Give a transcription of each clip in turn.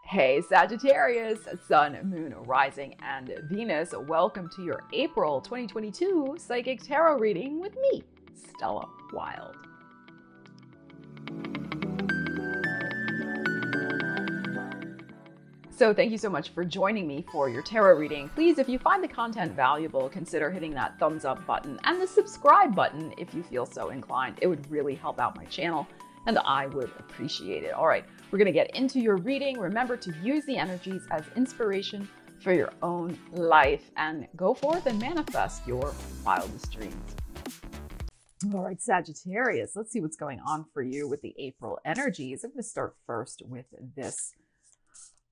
Hey Sagittarius, Sun, Moon, Rising, and Venus. Welcome to your April 2022 Psychic Tarot reading with me, Stella Wilde. So thank you so much for joining me for your tarot reading. Please, if you find the content valuable, consider hitting that thumbs up button and the subscribe button if you feel so inclined. It would really help out my channel and I would appreciate it. All right, we're gonna get into your reading. Remember to use the energies as inspiration for your own life and go forth and manifest your wildest dreams. All right, Sagittarius, let's see what's going on for you with the April energies. I'm gonna start first with this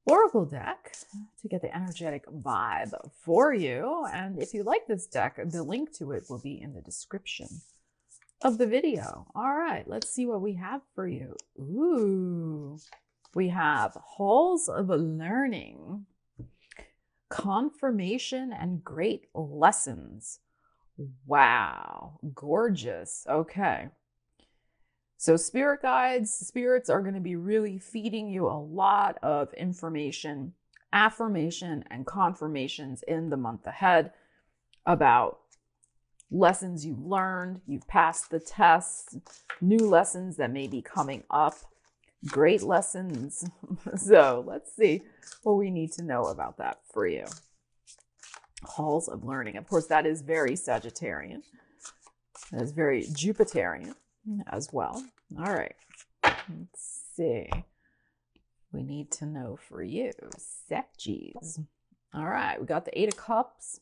Oracle deck to get the energetic vibe for you. And if you like this deck, the link to it will be in the description of the video. All right, let's see what we have for you. Ooh, we have halls of learning, confirmation, and great lessons. Wow, gorgeous. Okay. So spirit guides, spirits are going to be really feeding you a lot of information, affirmation, and confirmations in the month ahead about lessons you've learned, you've passed the tests, new lessons that may be coming up, great lessons. So let's see what we need to know about that for you. Halls of learning. Of course, that is very Sagittarian. That is very Jupiterian as well. All right, let's see. We need to know for you, Saggies. All right, we got the Eight of Cups.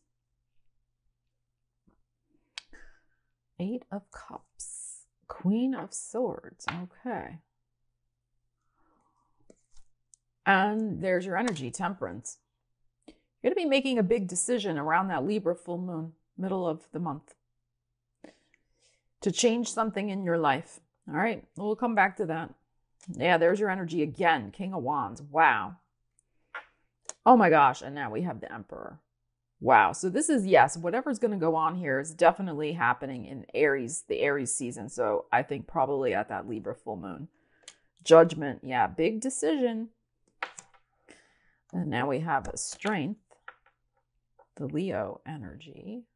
Eight of Cups, Queen of Swords. Okay. And there's your energy, Temperance. You're going to be making a big decision around that Libra full moon, middle of the month, to change something in your life. All right, we'll come back to that. Yeah, there's your energy again, King of Wands. Wow. Oh my gosh, and now we have the Emperor. Wow, so this is, yes, whatever's going to go on here is definitely happening in Aries, the Aries season. So I think probably at that Libra full moon. Judgment, yeah, big decision. And now we have a Strength, the Leo energy.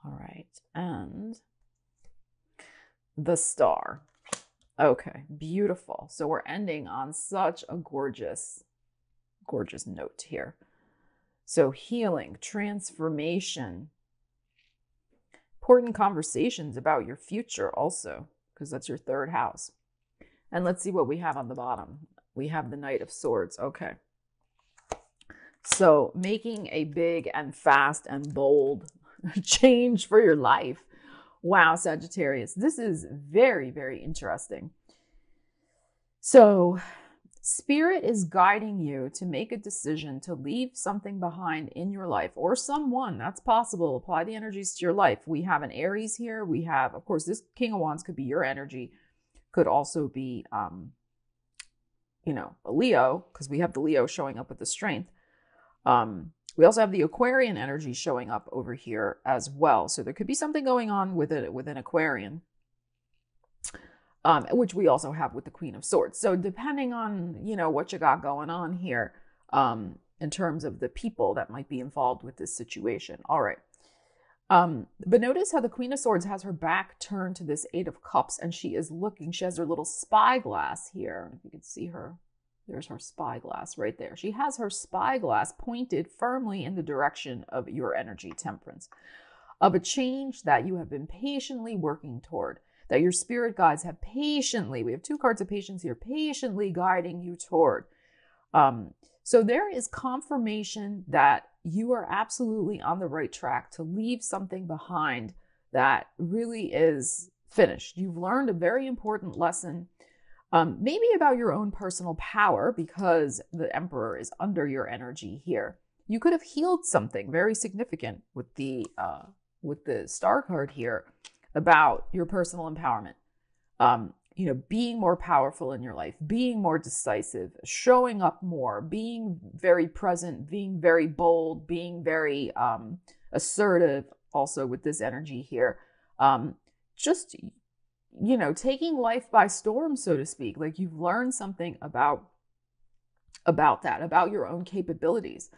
All right, and the Star. Okay, beautiful. So we're ending on such a gorgeous note here. So healing, transformation, important conversations about your future also, because that's your third house. And let's see what we have on the bottom. We have the Knight of Swords. Okay. So making a big and fast and bold change for your life. Wow, Sagittarius, this is very, very interesting. So Spirit is guiding you to make a decision to leave something behind in your life or someone. That's possible. Apply the energies to your life. We have an Aries here. We have, of course, this King of Wands could be your energy. Could also be, a Leo, because we have the Leo showing up with the Strength. We also have the Aquarian energy showing up over here as well. So there could be something going on with an Aquarian. Which we also have with the Queen of Swords. So depending on, what you got going on here, in terms of the people that might be involved with this situation. All right. But notice how the Queen of Swords has her back turned to this Eight of Cups and she is looking, she has her little spyglass here. If you can see her, there's her spyglass right there. She has her spyglass pointed firmly in the direction of your energy, Temperance, of a change that you have been patiently working toward, that your spirit guides have patiently, we have two cards of patience here, patiently guiding you toward. So there is confirmation that you are absolutely on the right track to leave something behind that really is finished. You've learned a very important lesson, maybe about your own personal power, because the Emperor is under your energy here. You could have healed something very significant with the Star card here about your personal empowerment, being more powerful in your life, being more decisive, showing up more, being very present, being very bold, being very assertive also with this energy here. Just taking life by storm, so to speak. Like you've learned something about that, about your own capabilities.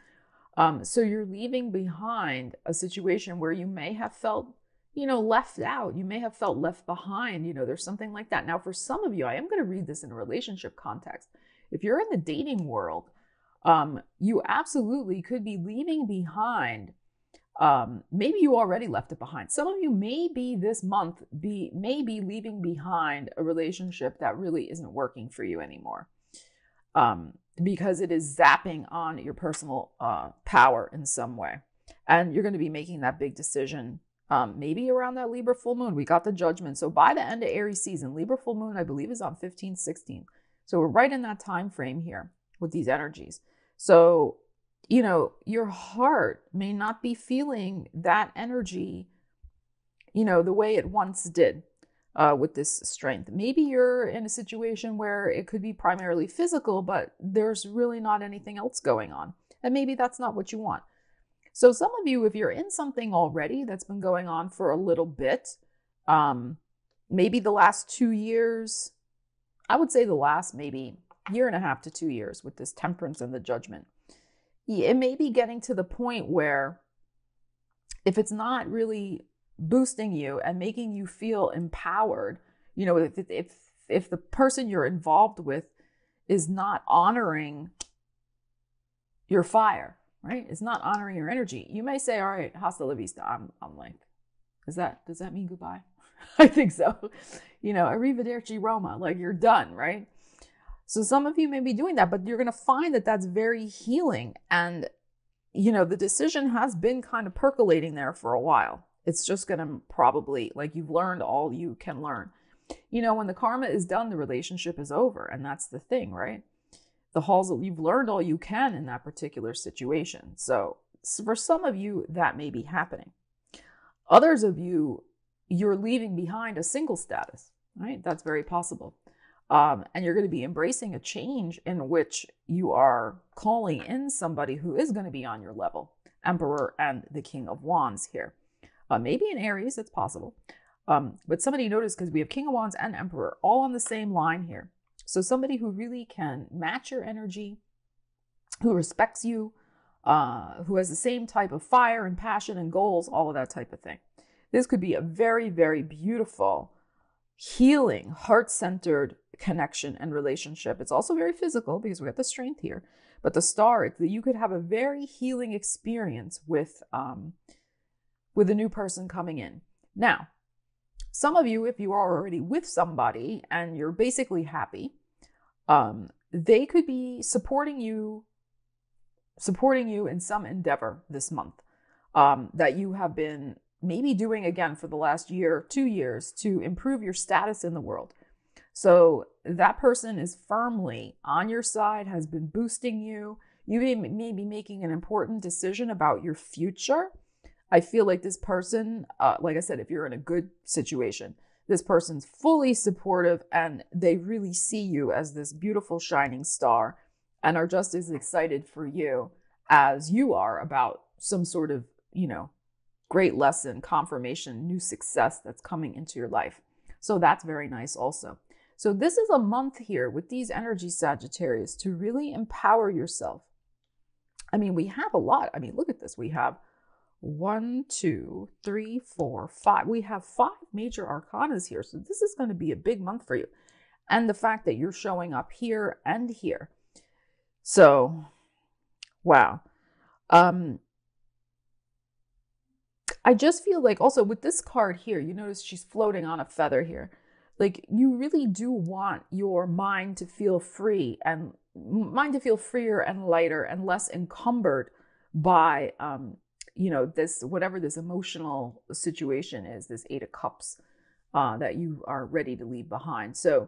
So you're leaving behind a situation where you may have felt, left out. You may have felt left behind. There's something like that. Now, for some of you, I am going to read this in a relationship context. If you're in the dating world, you absolutely could be leaving behind. Maybe you already left it behind. Some of you maybe this month may be leaving behind a relationship that really isn't working for you anymore. Because it is zapping on your personal power in some way. And you're going to be making that big decision maybe around that Libra full moon. We got the judgment. So by the end of Aries season, Libra full moon, I believe, is on 15/16. So we're right in that time frame here with these energies. So, your heart may not be feeling that energy, the way it once did. With this strength. Maybe you're in a situation where it could be primarily physical, but there's really not anything else going on. And maybe that's not what you want. So some of you, if you're in something already that's been going on for a little bit, maybe the last 2 years, I would say the last maybe 1.5 to 2 years with this temperance and the judgment, it may be getting to the point where if it's not really boosting you and making you feel empowered, if the person you're involved with is not honoring your fire, right? It's not honoring your energy. You may say, all right, hasta la vista. I'm like, does that mean goodbye? I think so. Arrivederci Roma, like you're done, right? So some of you may be doing that, but you're going to find that that's very healing. And, the decision has been kind of percolating there for a while. It's just going to probably, like you've learned all you can learn. When the karma is done, the relationship is over. And that's the thing, right? You've learned all you can in that particular situation. So for some of you, that may be happening. Others of you, you're leaving behind a single status, right? That's very possible. And you're going to be embracing a change in which you are calling in somebody who is going to be on your level. Emperor and the King of Wands here. Maybe in Aries, it's possible. But somebody notice, because we have King of Wands and Emperor all on the same line here. So somebody who really can match your energy, who respects you, who has the same type of fire and passion and goals, all of that type of thing. This could be a very, very beautiful, healing, heart-centered connection and relationship. It's also very physical because we got the strength here. But the star, you could have a very healing experience with a new person coming in. Now, some of you, if you are already with somebody and you're basically happy, they could be supporting you in some endeavor this month that you have been maybe doing again for the last year, 2 years to improve your status in the world. So that person is firmly on your side, has been boosting you. You may be making an important decision about your future. I feel like this person, like I said, if you're in a good situation, this person's fully supportive and they really see you as this beautiful shining star and are just as excited for you as you are about some sort of, great lesson, confirmation, new success that's coming into your life. So that's very nice also. So this is a month here with these energies, Sagittarius, to really empower yourself. I mean, we have a lot. I mean, look at this. We have 1, 2, 3, 4, 5. We have 5 major arcanas here. So this is going to be a big month for you. And the fact that you're showing up here and here. So, wow. I just feel like also with this card here, you notice she's floating on a feather here. Like you really do want your mind to feel free and freer and lighter and less encumbered by, this, whatever this emotional situation is, this 8 of Cups that you are ready to leave behind. So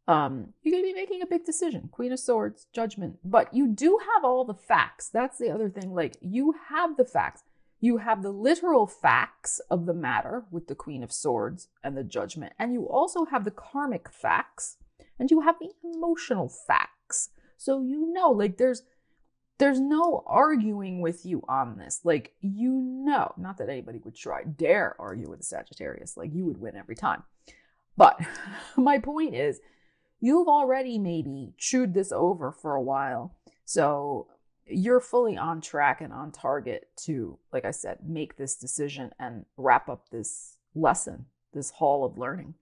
you're going to be making a big decision, Queen of Swords, Judgment, but you do have all the facts. That's the other thing. Like you have the facts. You have the literal facts of the matter with the Queen of Swords and the Judgment. And you also have the karmic facts and you have the emotional facts. So like there's no arguing with you on this. Like, not that anybody would dare argue with a Sagittarius. Like you would win every time. But my point is, you've already maybe chewed this over for a while. So you're fully on track and on target to, like I said, make this decision and wrap up this lesson, this hall of learning.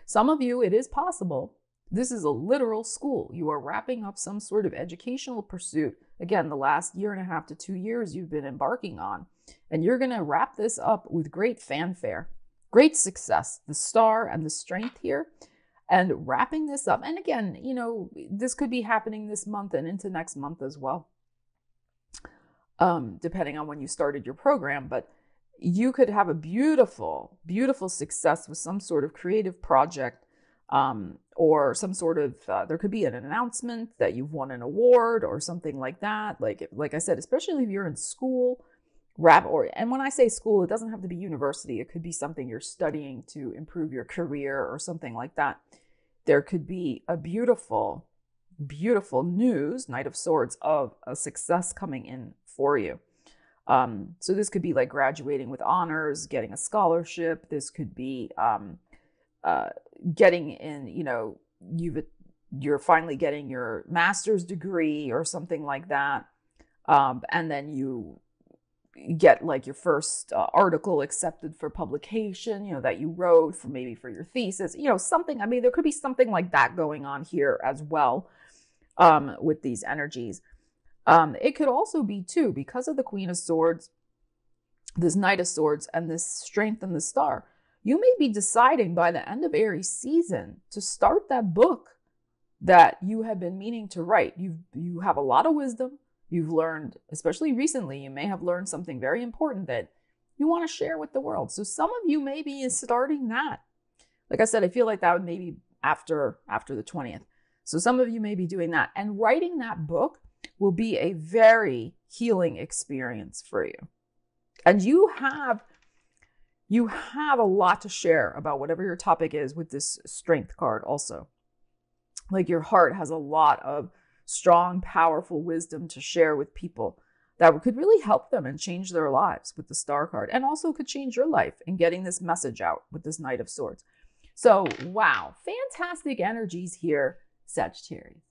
Some of you, it is possible. This is a literal school. You are wrapping up some sort of educational pursuit. Again, the last 1.5 to 2 years you've been embarking on. And you're going to wrap this up with great fanfare, great success, the star and the strength here. And wrapping this up. And again, you know, this could be happening this month and into next month as well, depending on when you started your program. But you could have a beautiful, beautiful success with some sort of creative project, or some sort of, there could be an announcement that you've won an award or something like that. Like I said, especially if you're in school, and when I say school, it doesn't have to be university. It could be something you're studying to improve your career or something like that. There could be a beautiful, beautiful news, Knight of Swords, of a success coming in for you. So this could be like graduating with honors, getting a scholarship. This could be getting in, you know, you're finally getting your master's degree or something like that. And then you get like your first article accepted for publication, you know, that you wrote for maybe for your thesis, you know, something. I mean, there could be something like that going on here as well, with these energies. It could also be too, because of the Queen of Swords, this Knight of Swords, and this strength and the star, you may be deciding by the end of Aries season to start that book that you have been meaning to write. You have a lot of wisdom. You've learned, especially recently, you may have learned something very important that you want to share with the world. So some of you may be starting that. Like I said, I feel like that would maybe after the 20th. So some of you may be doing that. And writing that book will be a very healing experience for you. And you have a lot to share about whatever your topic is with this strength card also. Like your heart has a lot of strong, powerful wisdom to share with people that could really help them and change their lives with the star card, and also could change your life in getting this message out with this Knight of Swords. So, wow, fantastic energies here, Sagittarius.